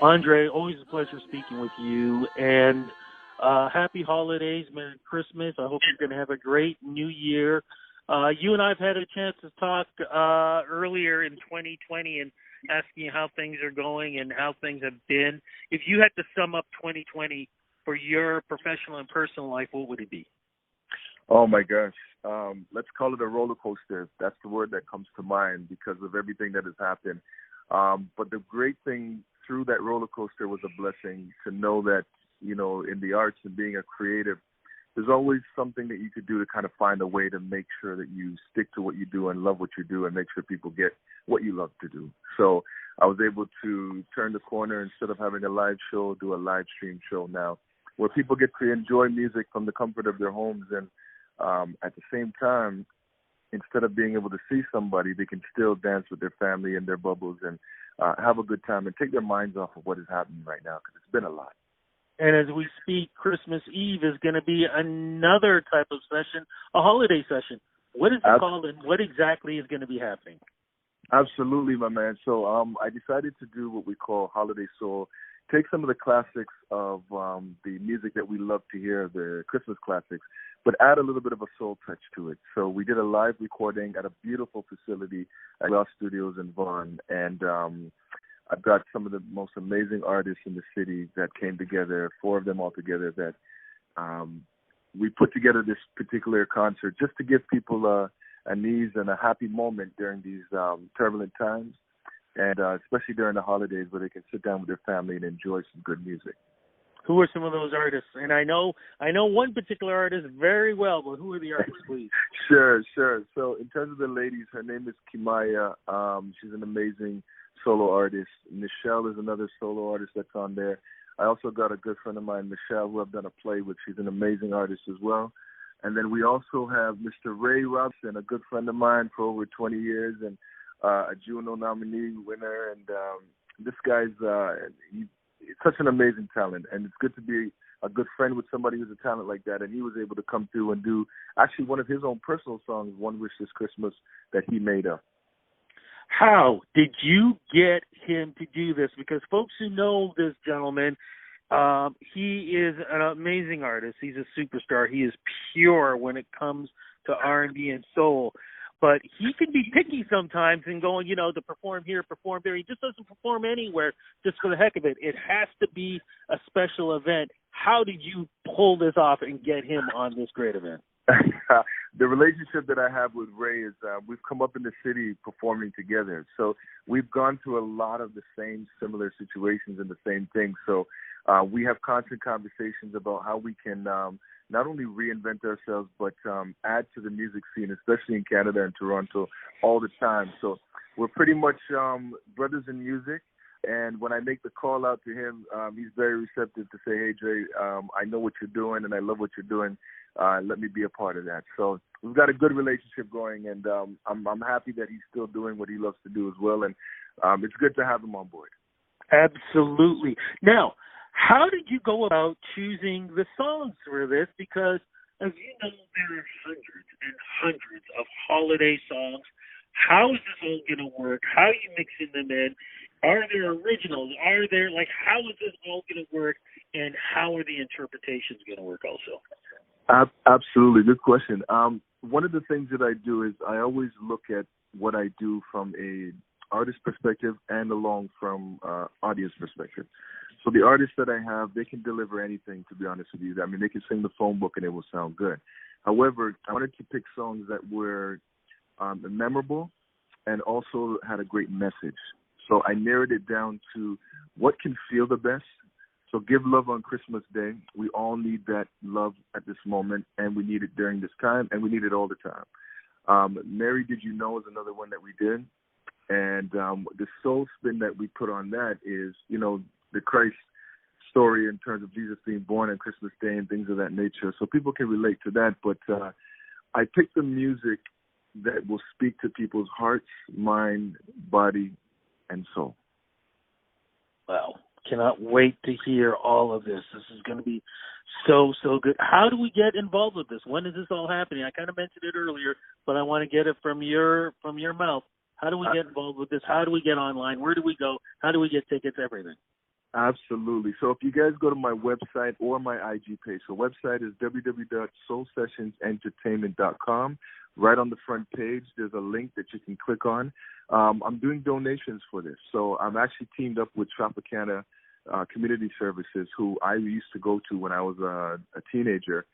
Andre, always a pleasure speaking with you. And happy holidays, Merry Christmas. I hope you're going to have a great New Year. You and I have had a chance to talk earlier in 2020 and asking you how things are going and how things have been. If you had to sum up 2020 for your professional and personal life, what would it be? Oh, my gosh. Let's call it a roller coaster. That's the word that comes to mind because of everything that has happened. But the great thing through that roller coaster was a blessing to know that, you know, in the arts and being a creative, there's always something that you could do to kind of find a way to make sure that you stick to what you do and love what you do and make sure people get what you love to do. So I was able to turn the corner. Instead of having a live show, do a live stream show now where people get to enjoy music from the comfort of their homes. And at the same time, instead of being able to see somebody, they can still dance with their family in their bubbles and have a good time and take their minds off of what is happening right now because it's been a lot. And as we speak, Christmas Eve is going to be another type of session, a holiday session. What is it called and what exactly is going to be happening? Absolutely, my man. So I decided to do what we call Holiday Soul. Take some of the classics of the music that we love to hear, the Christmas classics, but add a little bit of a soul touch to it. So we did a live recording at a beautiful facility at Lost Studios in Vaughan, and I've got some of the most amazing artists in the city that came together, 4 of them all together, that we put together this particular concert just to give people an ease and a happy moment during these turbulent times, and especially during the holidays where they can sit down with their family and enjoy some good music. Who are some of those artists? And I know one particular artist very well, but who are the artists, please? Sure. So in terms of the ladies, her name is Kimaya. She's an amazing solo artist. Michelle is another solo artist that's on there. I also got a good friend of mine, Michelle, who I've done a play with. She's an amazing artist as well. And then we also have Mr. Ray Robson, a good friend of mine for over 20 years and a Juno nominee winner. And this guy's he's such an amazing talent. And it's good to be a good friend with somebody who's a talent like that. And he was able to come through and do actually one of his own personal songs, One Wish This Christmas, that he made up. How did you get him to do this? Because folks who know this gentleman, he is an amazing artist. He's a superstar. He is pure when it comes to R&B and soul. But he can be picky sometimes and going, to perform here, perform there. He just doesn't perform anywhere just for the heck of it. It has to be a special event. How did you pull this off and get him on this great event? The relationship that I have with Ray is we've come up in the city performing together. So we've gone through a lot of the same similar situations and the same things. So we have constant conversations about how we can not only reinvent ourselves, but add to the music scene, especially in Canada and Toronto, all the time. So we're pretty much brothers in music. And when I make the call out to him, he's very receptive to say, hey, Drae, I know what you're doing and I love what you're doing. Let me be a part of that. So we've got a good relationship going, and I'm happy that he's still doing what he loves to do as well. And it's good to have him on board. Absolutely. Now, how did you go about choosing the songs for this? Because, as you know, there are hundreds and hundreds of holiday songs. How is this all going to work? How are you mixing them in? Are there originals? How is this all going to work? And how are the interpretations going to work also? Absolutely. Good question. One of the things that I do is I always look at what I do from a artist perspective and along from audience perspective. So the artists that I have, they can deliver anything, to be honest with you. I mean, they can sing the phone book and it will sound good. However, I wanted to pick songs that were memorable and also had a great message. So I narrowed it down to what can feel the best. So give love on Christmas Day. We all need that love at this moment, and we need it during this time, and we need it all the time. Mary, Did You Know is another one that we did. And the soul spin that we put on that is, the Christ story in terms of Jesus being born on Christmas Day and things of that nature. So people can relate to that. But I picked the music that will speak to people's hearts, mind, body, and soul. Wow. Cannot wait to hear all of this. This is going to be so good. How do we get involved with this? When is this all happening? I kind of mentioned it earlier, but I want to get it from your mouth. How do we get involved with this? How do we get online? Where do we go? How do we get tickets? Everything. Absolutely. So if you guys go to my website or my IG page, so website is www.soulsessionsentertainment.com. Right on the front page, there's a link that you can click on. I'm doing donations for this. So I'm actually teamed up with Tropicana Community Services, who I used to go to when I was a teenager,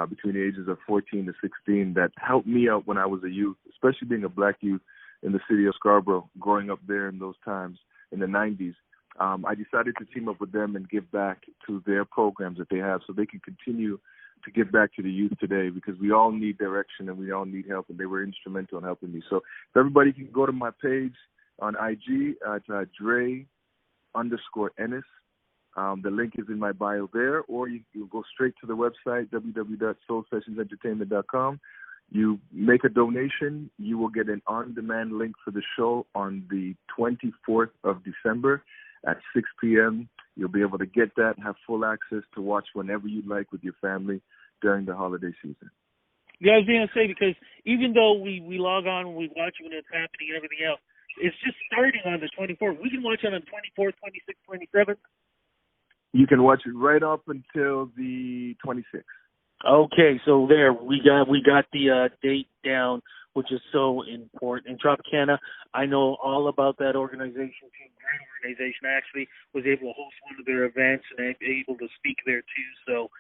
between the ages of 14 to 16, that helped me out when I was a youth, especially being a black youth in the city of Scarborough, growing up there in those times in the 90s. I decided to team up with them and give back to their programs that they have so they can continue to give back to the youth today, because we all need direction and we all need help, and they were instrumental in helping me. So if everybody can go to my page on IG at Drae_Ennis. The link is in my bio there, or you go straight to the website, www.soulsessionsentertainment.com. You make a donation, you will get an on-demand link for the show on the 24th of December at 6 p.m. You'll be able to get that, have full access to watch whenever you'd like with your family during the holiday season. Yeah, I was going to say, because even though we log on and we watch when it's happening and everything else, it's just starting on the 24th. We can watch it on the 24th, 26th, 27th. You can watch it right up until the 26th. Okay, so there we got the date down, which is so important. In Tropicana, I know all about that organization too. Great organization. I actually was able to host one of their events and I'm able to speak there too. So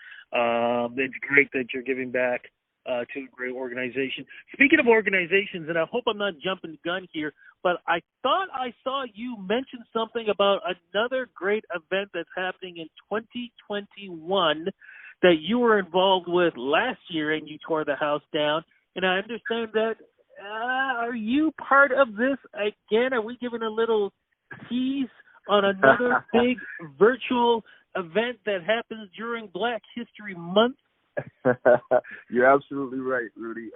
it's great that you're giving back to a great organization. Speaking of organizations, and I hope I'm not jumping the gun here, but I thought I saw you mention something about another great event that's happening in 2021 that you were involved with last year and you tore the house down. And I understand that, are you part of this again? Are we giving a little tease on another big virtual event that happens during Black History Month? You're absolutely right, Rudy.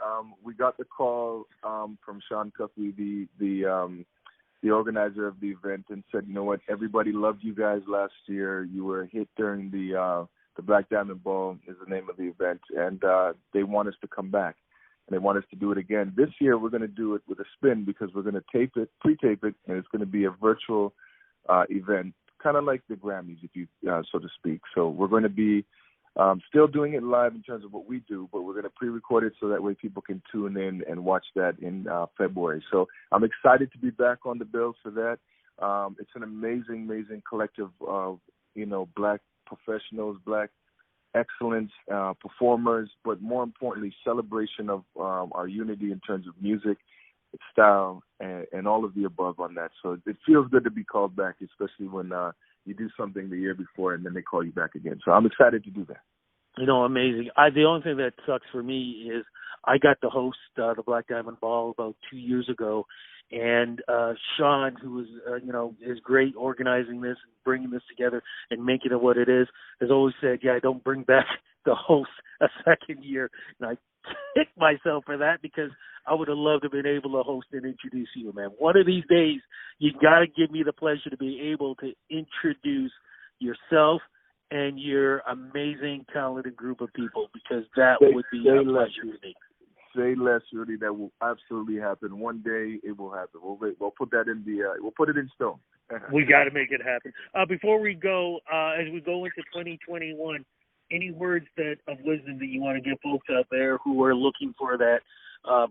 We got the call from Sean Cuffey, the organizer of the event, and said, you know what, everybody loved you guys last year. You were a hit during the Black Diamond Ball is the name of the event, and they want us to come back, and they want us to do it again. This year we're going to do it with a spin, because we're going to pre-tape it, and it's going to be a virtual event, kind of like the Grammys, if you so to speak. So we're going to be still doing it live in terms of what we do, but we're going to pre-record it so that way people can tune in and watch that in February. So I'm excited to be back on the bill for that. It's an amazing, amazing collective of, black professionals, black excellence, performers, but more importantly, celebration of our unity in terms of music, style, and all of the above on that. So it feels good to be called back, especially when you do something the year before and then they call you back again. So I'm excited to do that. Amazing. The only thing that sucks for me is I got to host the Black Diamond Ball about 2 years ago, and Sean, who is, is great organizing this and bringing this together and making it what it is, has always said, don't bring back the host a second year. And I kick myself for that, because I would have loved to have been able to host and introduce you, man. One of these days, you got to give me the pleasure to be able to introduce yourself and your amazing, talented group of people, because that would be a pleasure to me. Say less, Rudy. That will absolutely happen. One day it will happen. We'll put that in we'll put it in stone. We got to make it happen. Before we go, as we go into 2021, any words of wisdom that you want to give folks out there who are looking for that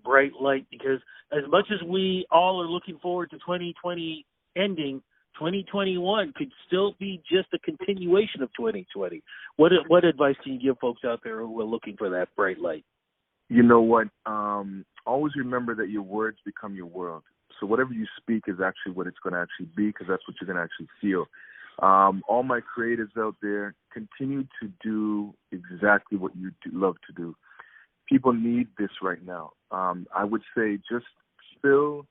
bright light? Because as much as we all are looking forward to 2020 ending, 2021 could still be just a continuation of 2020. What advice can you give folks out there who are looking for that bright light? You know what? Always remember that your words become your world. So whatever you speak is actually what it's going to actually be, because that's what you're going to actually feel. All my creatives out there, continue to do exactly what you love to do. People need this right now. I would say just fill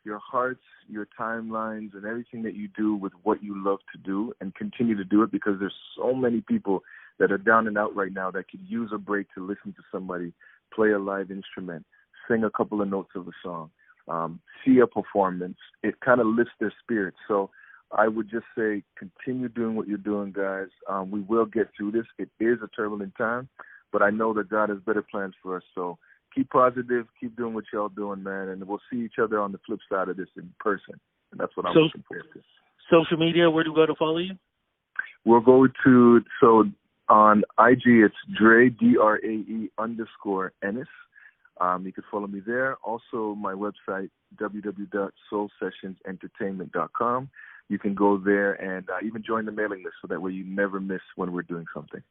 your hearts, your timelines, and everything that you do with what you love to do, and continue to do it, because there's so many people that are down and out right now that could use a break to listen to somebody play a live instrument, sing a couple of notes of a song, see a performance. It kind of lifts their spirits. So I would just say continue doing what you're doing, guys. We will get through this. It is a turbulent time, but I know that God has better plans for us. So keep positive, keep doing what y'all doing, man, and we'll see each other on the flip side of this in person. And that's what I'm looking forward to. Social media, where do we go to follow you? We'll go to, so on IG, it's Drae, DRAE_Ennis. You can follow me there. Also, my website, www.soulsessionsentertainment.com. You can go there and even join the mailing list so that way you never miss when we're doing something.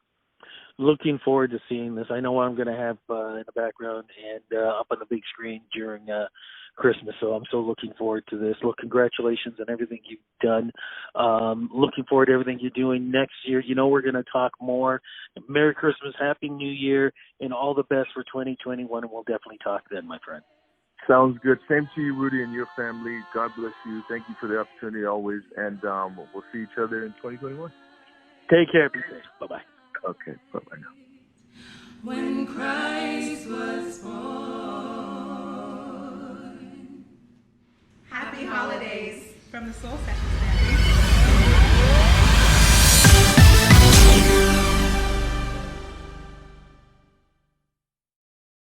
Looking forward to seeing this. I know what I'm going to have in the background and up on the big screen during Christmas, so I'm so looking forward to this. Look, congratulations on everything you've done. Looking forward to everything you're doing next year. You know we're going to talk more. Merry Christmas, Happy New Year, and all the best for 2021, and we'll definitely talk then, my friend. Sounds good. Same to you, Rudy, and your family. God bless you. Thank you for the opportunity always, and we'll see each other in 2021. Take care. Be safe. Bye-bye. Okay, bye-bye now. When Christ was born. Happy holidays From the Soul Session family.